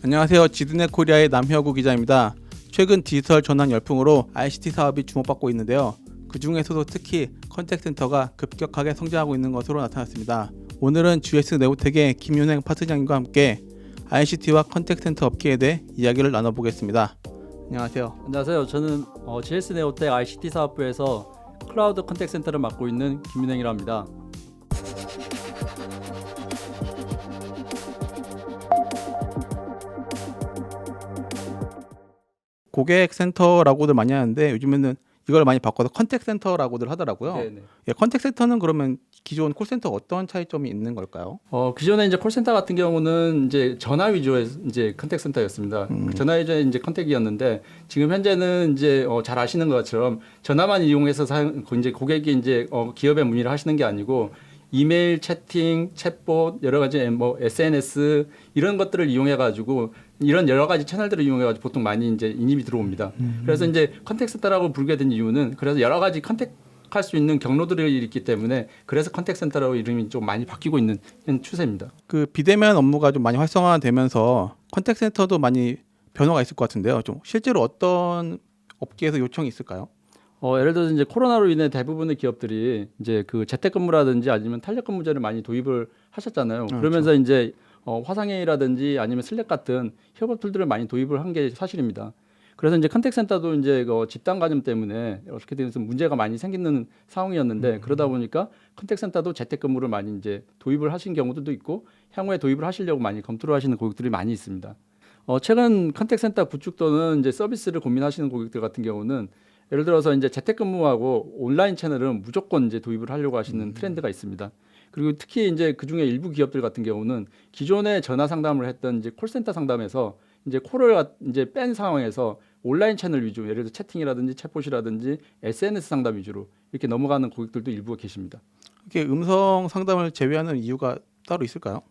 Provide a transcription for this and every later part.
안녕하세요. 지드넷 코리아의 남혁우 기자입니다. 최근 디지털 전환 열풍으로 ICT 사업이 주목받고 있는데요. 그 중에서도 특히 컨택센터가 급격하게 성장하고 있는 것으로 나타났습니다. 오늘은 GS 네오텍의 김윤행 파트장님과 함께 ICT와 컨택센터 업계에 대해 이야기를 나눠보겠습니다. 안녕하세요. 안녕하세요. 저는 GS 네오텍 ICT 사업부에서 클라우드 컨택센터를 맡고 있는 김윤행이라 합니다. 고객센터라고들 많이 하는데 요즘에는 이걸 많이 바꿔서 컨택센터라고들 하더라고요. 네네. 예, 컨택센터는 그러면 기존 콜센터가 어떤 차이점이 있는 걸까요? 기존에 이제 콜센터 같은 경우는 이제 전화 위주의 이제 컨택센터였습니다. 전화 위주의 이제 컨택이었는데 지금 현재는 이제 잘 아시는 것처럼 전화만 이용해서 이제 고객이 이제 기업에 문의를 하시는 게 아니고 이메일, 채팅, 챗봇, 여러 가지 뭐 SNS 이런 것들을 이용해 가지고 이런 여러 가지 채널들을 이용해 가지고 보통 많이 이제 인입이 들어옵니다. 그래서 이제 컨택센터라고 부르게 된 이유는 그래서 여러 가지 컨택할 수 있는 경로들이 있기 때문에 그래서 컨택센터라고 이름이 좀 많이 바뀌고 있는 추세입니다. 그 비대면 업무가 좀 많이 활성화되면서 컨택센터도 많이 변화가 있을 것 같은데요. 좀 실제로 어떤 업계에서 요청이 있을까요? 예를 들어서 이제 코로나로 인해 대부분의 기업들이 이제 그 재택근무라든지 아니면 탄력근무제를 많이 도입을 하셨잖아요. 그러면서 이제 화상회의라든지 아니면 슬랙 같은 협업 툴들을 많이 도입을 한 게 사실입니다. 그래서 이제 컨택센터도 이제 그 집단 감염 때문에 어떻게 돼서 문제가 많이 생기는 상황이었는데 그러다 보니까 컨택센터도 재택근무를 많이 이제 도입을 하신 경우들도 있고 향후에 도입을 하시려고 많이 검토를 하시는 고객들이 많이 있습니다. 최근 컨택센터 구축 또는 이제 서비스를 고민하시는 고객들 같은 경우는 예를 들어서 이제 재택근무하고 온라인 채널은 무조건 이제 도입을 하려고 하시는 트렌드가 있습니다. 그리고 특히 이제 그 중에 일부 기업들 같은 경우는 기존에 전화 상담을 했던 이제 콜센터 상담에서 이제 콜을 이제 뺀 상황에서 온라인 채널 위주, 예를 들어 채팅이라든지 챗봇이라든지 SNS 상담 위주로 이렇게 넘어가는 고객들도 일부 계십니다. 이렇게 음성 상담을 제외하는 이유가 따로 있을까요?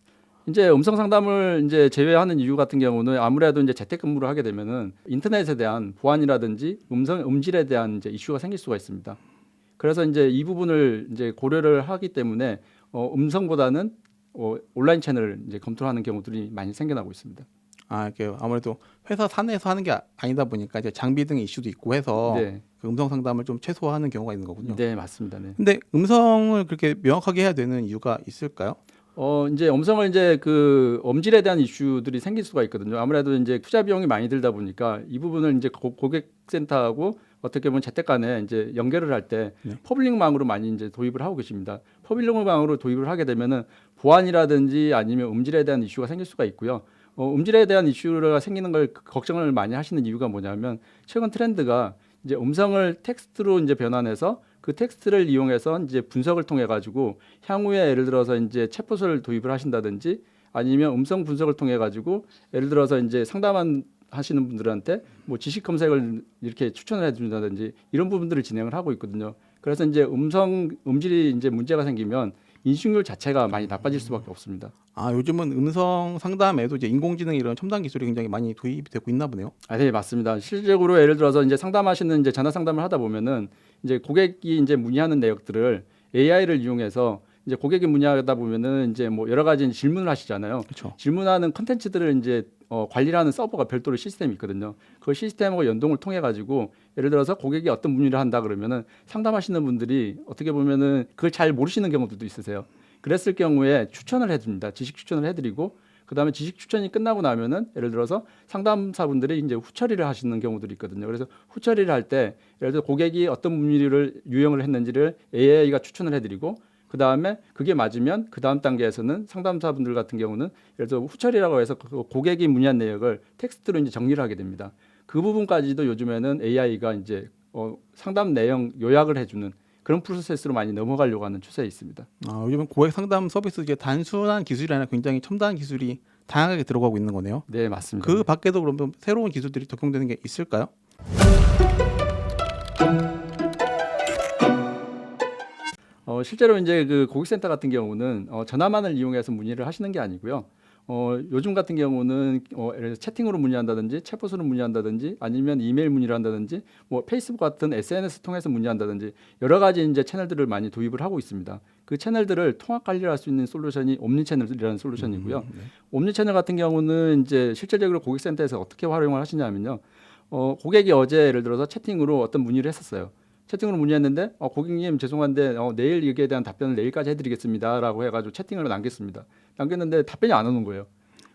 이제 음성 상담을 이제 제외하는 이유 같은 경우는 아무래도 이제 재택근무를 하게 되면은 인터넷에 대한 보안이라든지 음질에 대한 이제 이슈가 생길 수가 있습니다. 그래서 이제 이 부분을 이제 고려를 하기 때문에 음성보다는 온라인 채널을 이제 검토하는 경우들이 많이 생겨나고 있습니다. 이게 아무래도 회사 사내에서 하는 게 아니다 보니까 이제 장비 등의 이슈도 있고 해서 네, 그 음성 상담을 좀 최소화하는 경우가 있는 거군요. 네 맞습니다. 네. 근데 음성을 그렇게 명확하게 해야 되는 이유가 있을까요? 이제 음성을 이제 그 음질에 대한 이슈들이 생길 수가 있거든요. 아무래도 이제 투자 비용이 많이 들다 보니까 이 부분을 이제 고객센터하고 어떻게 보면 재택 간에 이제 연결을 할 때 네. 퍼블릭망으로 많이 이제 도입을 하고 계십니다. 퍼블릭망으로 도입을 하게 되면은 보안이라든지 아니면 음질에 대한 이슈가 생길 수가 있고요. 음질에 대한 이슈가 생기는 걸 걱정을 많이 하시는 이유가 뭐냐면 최근 트렌드가 이제 음성을 텍스트로 이제 변환해서 그 텍스트를 이용해서 이제 분석을 통해 가지고 향후에 예를 들어서 이제 챗봇을 도입을 하신다든지 아니면 음성 분석을 통해 가지고 예를 들어서 이제 상담한 하시는 분들한테 뭐 지식 검색을 이렇게 추천을 해준다든지 이런 부분들을 진행을 하고 있거든요. 그래서 이제 음질이 이제 문제가 생기면 인식률 자체가 많이 나빠질 수밖에 없습니다. 요즘은 음성 상담에도 이제 인공지능 이런 첨단 기술이 굉장히 많이 도입이 되고 있나 보네요. 네, 맞습니다. 실질적으로 예를 들어서 이제 상담하시는 이제 전화 상담을 하다 보면은 이제 고객이 이제 문의하는 내역들을 AI를 이용해서 이제 고객이 문의하다 보면은 이제 뭐 여러 가지 질문을 하시잖아요. 그렇죠. 질문하는 컨텐츠들을 이제 관리를 하는 서버가 별도로 시스템이 있거든요. 그 시스템하고 연동을 통해 가지고 예를 들어서 고객이 어떤 문의를 한다 그러면은 상담하시는 분들이 어떻게 보면은 그걸 잘 모르시는 경우들도 있으세요. 그랬을 경우에 추천을 해줍니다. 지식 추천을 해드리고 그다음에 지식 추천이 끝나고 나면은 예를 들어서 상담사분들이 이제 후처리를 하시는 경우들이 있거든요. 그래서 후처리를 할 때 예를 들어 고객이 어떤 문의를 유형을 했는지를 AI가 추천을 해드리고 그다음에 그게 맞으면 그다음 단계에서는 상담사분들 같은 경우는 예를 들어 후처리라고 해서 그 고객이 문의한 내역을 텍스트로 이제 정리를 하게 됩니다. 그 부분까지도 요즘에는 AI가 이제 상담 내용 요약을 해주는 그런 프로세스로 많이 넘어가려고 하는 추세에 있습니다. 요즘은 고객 상담 서비스 이제 단순한 기술이 아니라 굉장히 첨단 기술이 다양하게 들어가고 있는 거네요. 네, 맞습니다. 그 밖에도 그러면 새로운 기술들이 적용되는 게 있을까요? 실제로 이제 그 고객센터 같은 경우는 전화만을 이용해서 문의를 하시는 게 아니고요. 요즘 같은 경우는 예를 들어 채팅으로 문의한다든지 챗봇으로 문의한다든지 아니면 이메일 문의를 한다든지 뭐 페이스북 같은 SNS 통해서 문의한다든지 여러 가지 이제 채널들을 많이 도입을 하고 있습니다. 그 채널들을 통합 관리할 수 있는 솔루션이 옴니채널이라는 솔루션이고요. 네. 옴니채널 같은 경우는 이제 실질적으로 고객센터에서 어떻게 활용을 하시냐면요. 고객이 어제 예를 들어서 채팅으로 어떤 문의를 했었어요. 채팅으로 문의했는데 고객님 죄송한데 내일 여기에 대한 답변을 내일까지 해드리겠습니다라고 해가지고 채팅을 남겼습니다. 남겼는데 답변이 안 오는 거예요.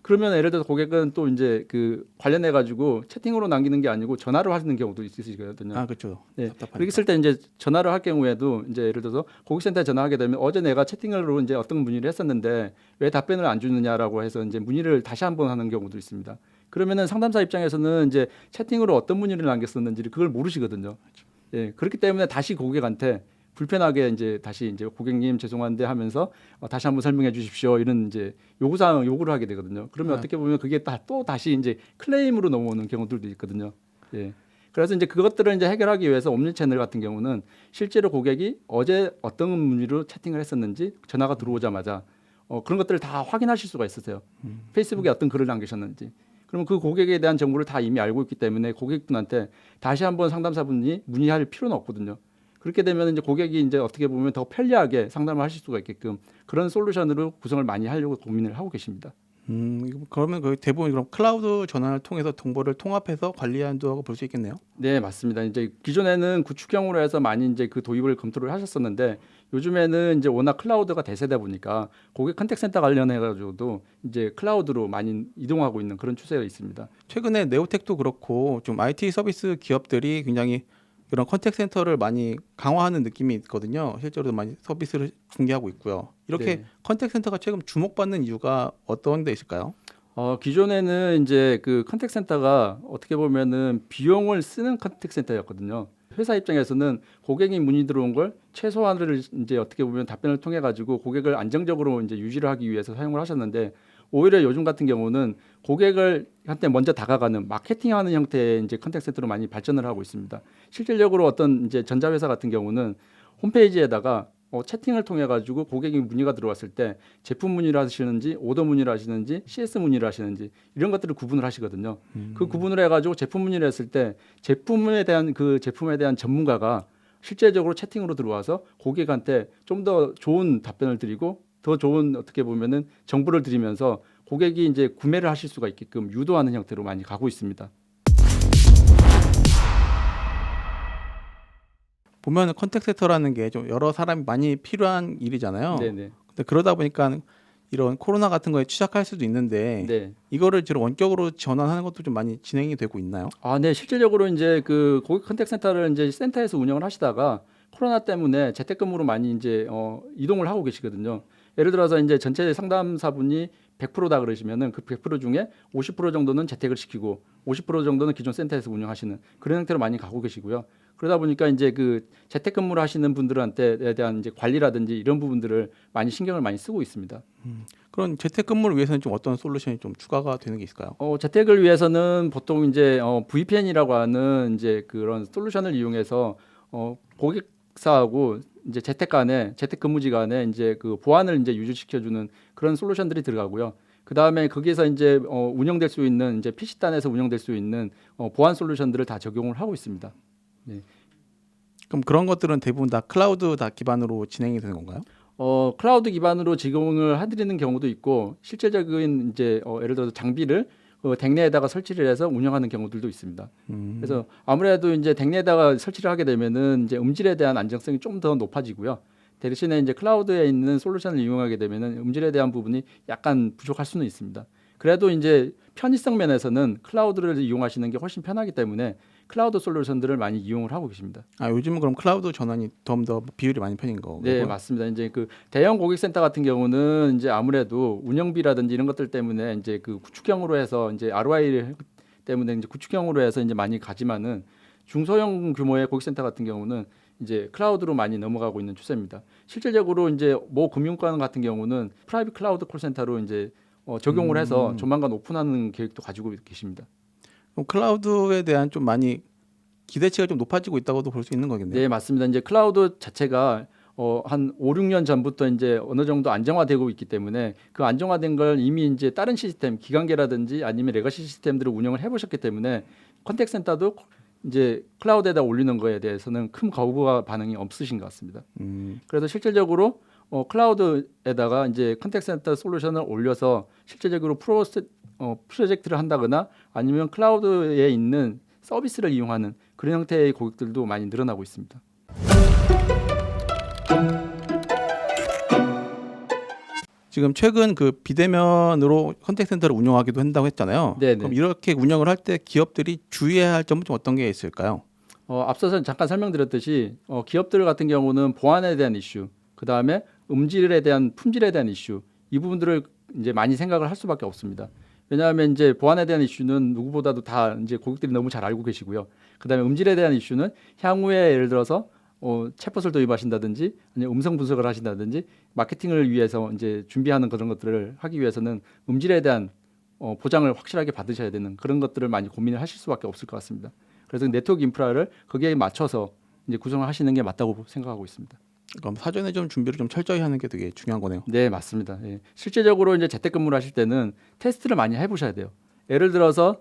그러면 예를 들어서 고객은 또 이제 그 관련해 가지고 채팅으로 남기는 게 아니고 전화로 하시는 경우도 있으시거든요. 아, 그렇죠. 네. 답답하니까. 그렇게 있을 때 이제 전화를 할 경우에도 이제 예를 들어서 고객센터에 전화하게 되면 어제 내가 채팅으로 이제 어떤 문의를 했었는데 왜 답변을 안 주느냐라고 해서 이제 문의를 다시 한번 하는 경우도 있습니다. 그러면은 상담사 입장에서는 이제 채팅으로 어떤 문의를 남겼었는지를 그걸 모르시거든요. 예. 그렇기 때문에 다시 고객한테 불편하게 이제 다시 이제 고객님 죄송한데 하면서 다시 한번 설명해 주십시오 이런 이제 요구사항 요구를 하게 되거든요. 그러면 어떻게 보면 그게 또 다시 이제 클레임으로 넘어오는 경우들도 있거든요. 예. 그래서 이제 그것들을 이제 해결하기 위해서 옴니채널 같은 경우는 실제로 고객이 어제 어떤 문의로 채팅을 했었는지 전화가 들어오자마자 그런 것들을 다 확인하실 수가 있으세요. 페이스북에 어떤 글을 남기셨는지. 그러면 그 고객에 대한 정보를 다 이미 알고 있기 때문에 고객분한테 다시 한번 상담사분이 문의할 필요는 없거든요. 그렇게 되면 이제 고객이 이제 어떻게 보면 더 편리하게 상담을 하실 수가 있게끔 그런 솔루션으로 구성을 많이 하려고 고민을 하고 계십니다. 그러면 거의 대부분 그럼 클라우드 전환을 통해서 정보를 통합해서 관리한다고 볼 수 있겠네요. 네, 맞습니다. 이제 기존에는 구축형으로 해서 많이 이제 그 도입을 검토를 하셨었는데 요즘에는 이제 워낙 클라우드가 대세다 보니까 고객 컨택센터 관련해 가지고도 이제 클라우드로 많이 이동하고 있는 그런 추세가 있습니다. 최근에 네오텍도 그렇고 좀 IT 서비스 기업들이 굉장히 이런 컨택 센터를 많이 강화하는 느낌이 있거든요. 실제로도 많이 서비스를 공개하고 있고요. 이렇게 네. 컨택 센터가 최근 주목받는 이유가 어떤 데 있을까요? 기존에는 이제 그 컨택센터가 어떻게 보면은 비용을 쓰는 컨택센터였거든요. 회사 입장에서는 고객이 문의 들어온 걸 최소한을 이제 어떻게 보면 답변을 통해 가지고 고객을 안정적으로 이제 유지를 하기 위해서 사용을 하셨는데 오히려 요즘 같은 경우는 고객을 한테 먼저 다가가는 마케팅하는 형태의 이제 컨택센터로 많이 발전을 하고 있습니다. 실질적으로 어떤 이제 전자회사 같은 경우는 홈페이지에다가 채팅을 통해 가지고 고객이 문의가 들어왔을 때 제품 문의를 하시는지 오더 문의를 하시는지 CS 문의를 하시는지 이런 것들을 구분을 하시거든요. 그 구분을 해가지고 제품 문의를 했을 때 제품에 대한 전문가가 실제적으로 채팅으로 들어와서 고객한테 좀 더 좋은 답변을 드리고 더 좋은 어떻게 보면은 정보를 드리면서 고객이 이제 구매를 하실 수가 있게끔 유도하는 형태로 많이 가고 있습니다. 보면 컨택 센터라는 게 좀 여러 사람이 많이 필요한 일이잖아요. 네네. 근데 그러다 보니까 이런 코로나 같은 거에 취약할 수도 있는데 네. 이거를 지금 원격으로 전환하는 것도 좀 많이 진행이 되고 있나요? 네. 실질적으로 이제 그 고객 컨택 센터를 이제 센터에서 운영을 하시다가 코로나 때문에 재택근무로 많이 이제 이동을 하고 계시거든요. 예를 들어서 이제 전체 상담사분이 100%다 그러시면은 그 100% 중에 50% 정도는 재택을 시키고 50% 정도는 기존 센터에서 운영하시는 그런 형태로 많이 가고 계시고요. 그러다 보니까 이제 그 재택근무를 하시는 분들한테에 대한 이제 관리라든지 이런 부분들을 많이 신경을 많이 쓰고 있습니다. 그런 재택근무를 위해서는 좀 어떤 솔루션이 좀 추가가 되는 게 있을까요? 재택을 위해서는 보통 이제 VPN이라고 하는 이제 그런 솔루션을 이용해서 고객사하고 이제 재택 근무지 간에 이제 그 보안을 이제 유지시켜주는 그런 솔루션들이 들어가고요. 그 다음에 거기에서 이제 운영될 수 있는 이제 PC단에서 운영될 수 있는 보안 솔루션들을 다 적용을 하고 있습니다. 네. 그럼 그런 것들은 대부분 다 클라우드 다 기반으로 진행이 되는 건가요? 클라우드 기반으로 제공을 해드리는 경우도 있고 실질적인 이제 예를 들어서 장비를 댁내에다가 설치를 해서 운영하는 경우들도 있습니다. 그래서 아무래도 이제 댁내에다가 설치를 하게 되면은 이제 음질에 대한 안정성이 좀 더 높아지고요. 대신에 이제 클라우드에 있는 솔루션을 이용하게 되면은 음질에 대한 부분이 약간 부족할 수는 있습니다. 그래도 이제 편의성 면에서는 클라우드를 이용하시는 게 훨씬 편하기 때문에 클라우드 솔루션들을 많이 이용을 하고 계십니다. 요즘은 그럼 클라우드 전환이 좀 더 비율이 많이 편인 거고요? 네, 맞습니다. 이제 그 대형 고객센터 같은 경우는 이제 아무래도 운영비라든지 이런 것들 때문에 이제 그 구축형으로 해서 이제 ROI 때문에 이제 구축형으로 해서 이제 많이 가지만은 중소형 규모의 고객센터 같은 경우는 이제 클라우드로 많이 넘어가고 있는 추세입니다. 실질적으로 이제 모 금융권 같은 경우는 프라이빗 클라우드 콜센터로 이제 적용을 해서 조만간 오픈하는 계획도 가지고 계십니다. 그럼 클라우드에 대한 좀 많이 기대치가 좀 높아지고 있다고도 볼 수 있는 거겠네요. 네, 맞습니다. 이제 클라우드 자체가 한 5, 6년 전부터 이제 어느 정도 안정화되고 있기 때문에 그 안정화된 걸 이미 이제 다른 시스템, 기관계라든지 아니면 레거시 시스템들을 운영을 해보셨기 때문에 컨택 센터도 이제 클라우드에다 올리는 거에 대해서는 큰 거부와 반응이 없으신 것 같습니다. 그래서 실질적으로 클라우드에다가 이제 컨택트 센터 솔루션을 올려서 실제적으로 프로젝트를 한다거나 아니면 클라우드에 있는 서비스를 이용하는 그런 형태의 고객들도 많이 늘어나고 있습니다. 지금 최근 그 비대면으로 컨택트 센터를 운영하기도 한다고 했잖아요. 네네. 그럼 이렇게 운영을 할 때 기업들이 주의해야 할 점은 좀 어떤 게 있을까요? 앞서서 잠깐 설명드렸듯이 기업들 같은 경우는 보안에 대한 이슈, 그 다음에 음질에 대한 품질에 대한 이슈, 이 부분들을 이제 많이 생각을 할 수밖에 없습니다. 왜냐하면 이제 보안에 대한 이슈는 누구보다도 다 이제 고객들이 너무 잘 알고 계시고요. 그 다음에 음질에 대한 이슈는 향후에 예를 들어서 챗봇을 도입하신다든지 아니면 음성 분석을 하신다든지 마케팅을 위해서 이제 준비하는 그런 것들을 하기 위해서는 음질에 대한 보장을 확실하게 받으셔야 되는 그런 것들을 많이 고민을 하실 수밖에 없을 것 같습니다. 그래서 네트워크 인프라를 거기에 맞춰서 이제 구성을 하시는 게 맞다고 생각하고 있습니다. 그럼 사전에 좀 준비를 좀 철저히 하는 게 되게 중요한 거네요. 네, 맞습니다. 예. 실제적으로 이제 재택근무를 하실 때는 테스트를 많이 해보셔야 돼요. 예를 들어서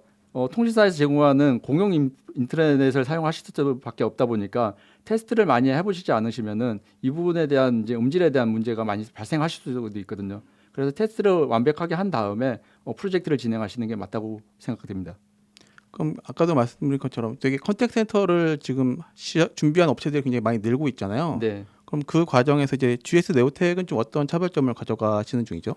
통신사에서 제공하는 공용 인터넷을 사용하실 수밖에 없다 보니까 테스트를 많이 해보시지 않으시면은 이 부분에 대한 이제 음질에 대한 문제가 많이 발생하실 수도 있거든요. 그래서 테스트를 완벽하게 한 다음에 프로젝트를 진행하시는 게 맞다고 생각됩니다. 그럼 아까도 말씀드린 것처럼 되게 컨택트 센터를 지금 준비한 업체들이 굉장히 많이 늘고 있잖아요. 네. 그럼 그 과정에서 이제 GS 네오텍은 좀 어떤 차별점을 가져가시는 중이죠?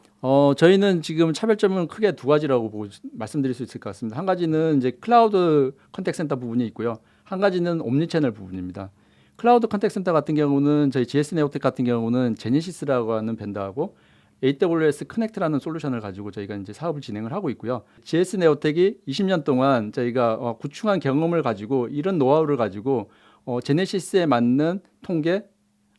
저희는 지금 차별점은 크게 두 가지라고 말씀드릴 수 있을 것 같습니다. 한 가지는 이제 클라우드 컨택트 센터 부분이 있고요. 한 가지는 옴니채널 부분입니다. 클라우드 컨택트 센터 같은 경우는 저희 GS 네오텍 같은 경우는 제네시스라고 하는 밴드하고 AWS 커넥트라는 솔루션을 가지고 저희가 이제 사업을 진행을 하고 있고요. GS 네오텍이 20년 동안 저희가 구축한 경험을 가지고 이런 노하우를 가지고 제네시스에 맞는 통계,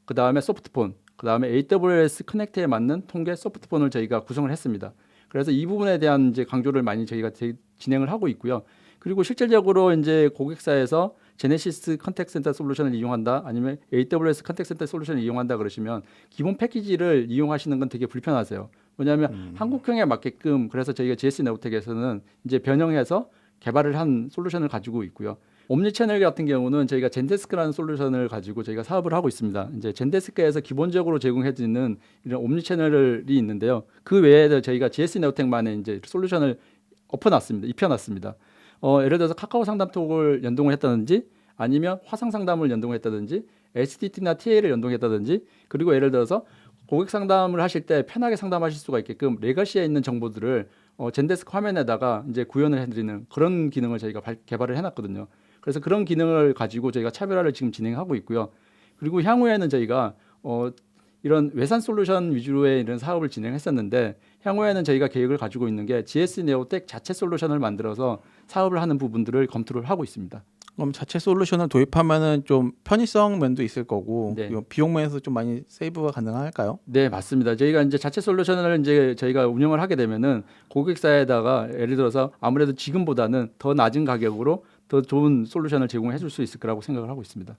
그 다음에 소프트폰, 그 다음에 AWS 커넥트에 맞는 통계 소프트폰을 저희가 구성을 했습니다. 그래서 이 부분에 대한 이제 강조를 많이 저희가 진행을 하고 있고요. 그리고 실질적으로 이제 고객사에서 제네시스 컨택트 센터 솔루션을 이용한다, 아니면 AWS 컨택트 센터 솔루션을 이용한다 그러시면 기본 패키지를 이용하시는 건 되게 불편하세요. 왜냐하면 한국형에 맞게끔 그래서 저희가 GS 네오텍에서는 이제 변형해서 개발을 한 솔루션을 가지고 있고요. 옴니채널 같은 경우는 저희가 젠데스크라는 솔루션을 가지고 저희가 사업을 하고 있습니다. 이제 젠데스크에서 기본적으로 제공해주는 이런 옴니채널이 있는데요. 그 외에도 저희가 GS 네오텍만의 이제 솔루션을 입혀놨습니다. 예를 들어서 카카오 상담톡을 연동을 했다든지 아니면 화상 상담을 연동했다든지 STT나 TA를 연동했다든지 그리고 예를 들어서 고객 상담을 하실 때 편하게 상담하실 수가 있게끔 레거시에 있는 정보들을 젠데스크 화면에다가 이제 구현을 해드리는 그런 기능을 저희가 개발을 해놨거든요. 그래서 그런 기능을 가지고 저희가 차별화를 지금 진행하고 있고요. 그리고 향후에는 저희가 이런 외산 솔루션 위주로의 이런 사업을 진행했었는데 향후에는 저희가 계획을 가지고 있는 게 GS 네오텍 자체 솔루션을 만들어서 사업을 하는 부분들을 검토를 하고 있습니다. 그럼 자체 솔루션을 도입하면은 좀 편의성 면도 있을 거고 네. 비용 면에서 좀 많이 세이브가 가능할까요? 네, 맞습니다. 저희가 이제 자체 솔루션을 이제 저희가 운영을 하게 되면은 고객사에다가 예를 들어서 아무래도 지금보다는 더 낮은 가격으로 더 좋은 솔루션을 제공해 줄 수 있을 거라고 생각을 하고 있습니다.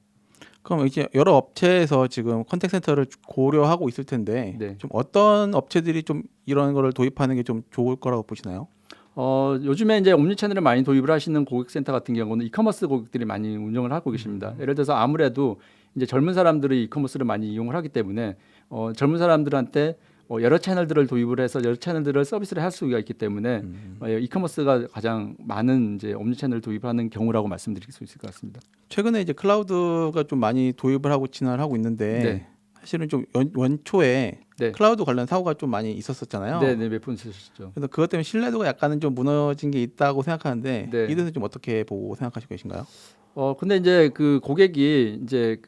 그럼 이제 여러 업체에서 지금 컨택트 센터를 고려하고 있을 텐데 네. 좀 어떤 업체들이 좀 이런 거를 도입하는 게 좀 좋을 거라고 보시나요? 요즘에 이제 옴니채널을 많이 도입을 하시는 고객센터 같은 경우는 이커머스 고객들이 많이 운영을 하고 계십니다. 예를 들어서 아무래도 이제 젊은 사람들이 이커머스를 많이 이용을 하기 때문에 젊은 사람들한테 여러 채널들을 도입을 해서 여러 채널들을 서비스를 할 수가 있기 때문에 이커머스가 가장 많은 이제 옴니채널을 도입하는 경우라고 말씀드릴 수 있을 것 같습니다. 최근에 이제 클라우드가 좀 많이 도입을 하고 진화를 하고 있는데 네. 사실은 좀 원초에 네. 클라우드 관련 사고가 좀 많이 있었었잖아요. 네, 몇 분 있으셨죠. 그래서 그것 때문에 신뢰도가 약간은 좀 무너진 게 있다고 생각하는데 네. 이 대해서 좀 어떻게 보고 생각하시고 계신가요? 근데 이제 그 고객이 이제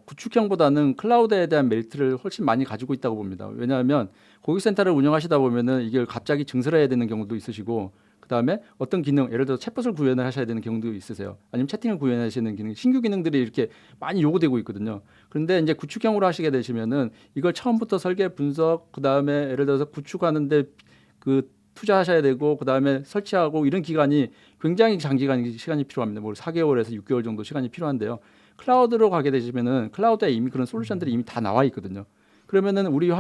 구축형보다는 클라우드에 대한 메리트를 훨씬 많이 가지고 있다고 봅니다. 왜냐하면 고객센터를 운영하시다 보면은 이게 갑자기 증설해야 되는 경우도 있으시고, 그다음에 어떤 기능, 예를 들어 챗봇을 구현을 하셔야 되는 경우도 있으세요. 아니면 채팅을 구현하시는 기능, 신규 기능들이 이렇게 많이 요구되고 있거든요. 그런데 이제 구축형으로 하시게 되시면은 이걸 처음부터 설계, 분석, 그다음에 예를 들어서 구축하는데 투자하셔야 되고 그다음에 설치하고 이런 기간이 굉장히 장기간 시간이 필요합니다. 뭐 4개월에서 6개월 정도 시간이 필요한데요. 클라우드로 가게 되시면은 클라우드에 이미 그런 솔루션들이 이미 다 나와 있거든요. 그러면은 우리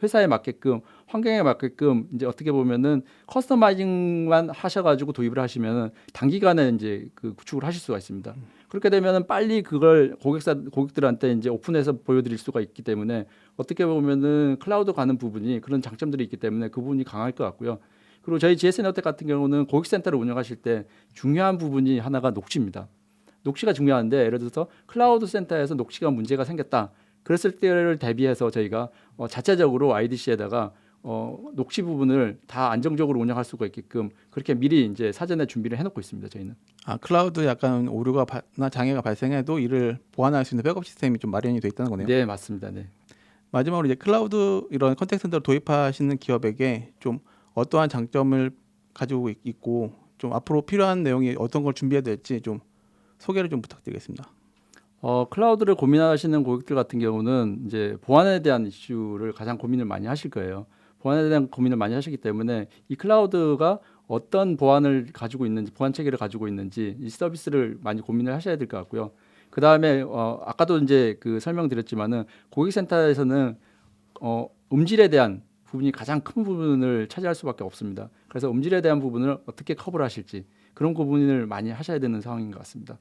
회사에 맞게끔 환경에 맞게끔 이제 어떻게 보면은 커스터마이징만 하셔가지고 도입을 하시면은 단기간에 이제 그 구축을 하실 수가 있습니다. 그렇게 되면은 빨리 그걸 고객들한테 이제 오픈해서 보여드릴 수가 있기 때문에 어떻게 보면은 클라우드 가는 부분이 그런 장점들이 있기 때문에 그 부분이 강할 것 같고요. 그리고 저희 GSN에어텍 같은 경우는 고객센터를 운영하실 때 중요한 부분이 하나가 녹취입니다. 녹취가 중요한데 예를 들어서 클라우드 센터에서 녹취가 문제가 생겼다. 그랬을 때를 대비해서 저희가 자체적으로 IDC에다가 녹취 부분을 다 안정적으로 운영할 수가 있게끔 그렇게 미리 이제 사전에 준비를 해놓고 있습니다. 저희는. 클라우드 약간 오류나 장애가 발생해도 이를 보완할 수 있는 백업 시스템이 좀 마련이 돼 있다는 거네요. 네, 맞습니다. 네. 마지막으로 이제 클라우드 이런 컨택트 센터를 도입하시는 기업에게 좀 어떠한 장점을 가지고 있고 좀 앞으로 필요한 내용이 어떤 걸 준비해야 될지 좀 소개를 좀 부탁드리겠습니다. 클라우드를 고민하시는 고객들 같은 경우는 이제 보안에 대한 이슈를 가장 고민을 많이 하실 거예요. 보안에 대한 고민을 많이 하시기 때문에 이 클라우드가 어떤 보안을 가지고 있는지, 보안 체계를 가지고 있는지 이 서비스를 많이 고민을 하셔야 될 것 같고요. 그 다음에 아까도 이제 그 설명드렸지만은 고객센터에서는 음질에 대한 부분이 가장 큰 부분을 차지할 수밖에 없습니다. 그래서 음질에 대한 부분을 어떻게 커버를 하실지 그런 고민을 많이 하셔야 되는 상황인 것 같습니다.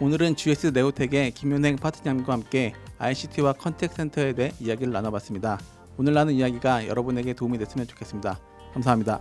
오늘은 GS 네오텍의 김윤행 파트너님과 함께 ICT와 컨택트 센터에 대해 이야기를 나눠봤습니다. 오늘 나눈 이야기가 여러분에게 도움이 됐으면 좋겠습니다. 감사합니다.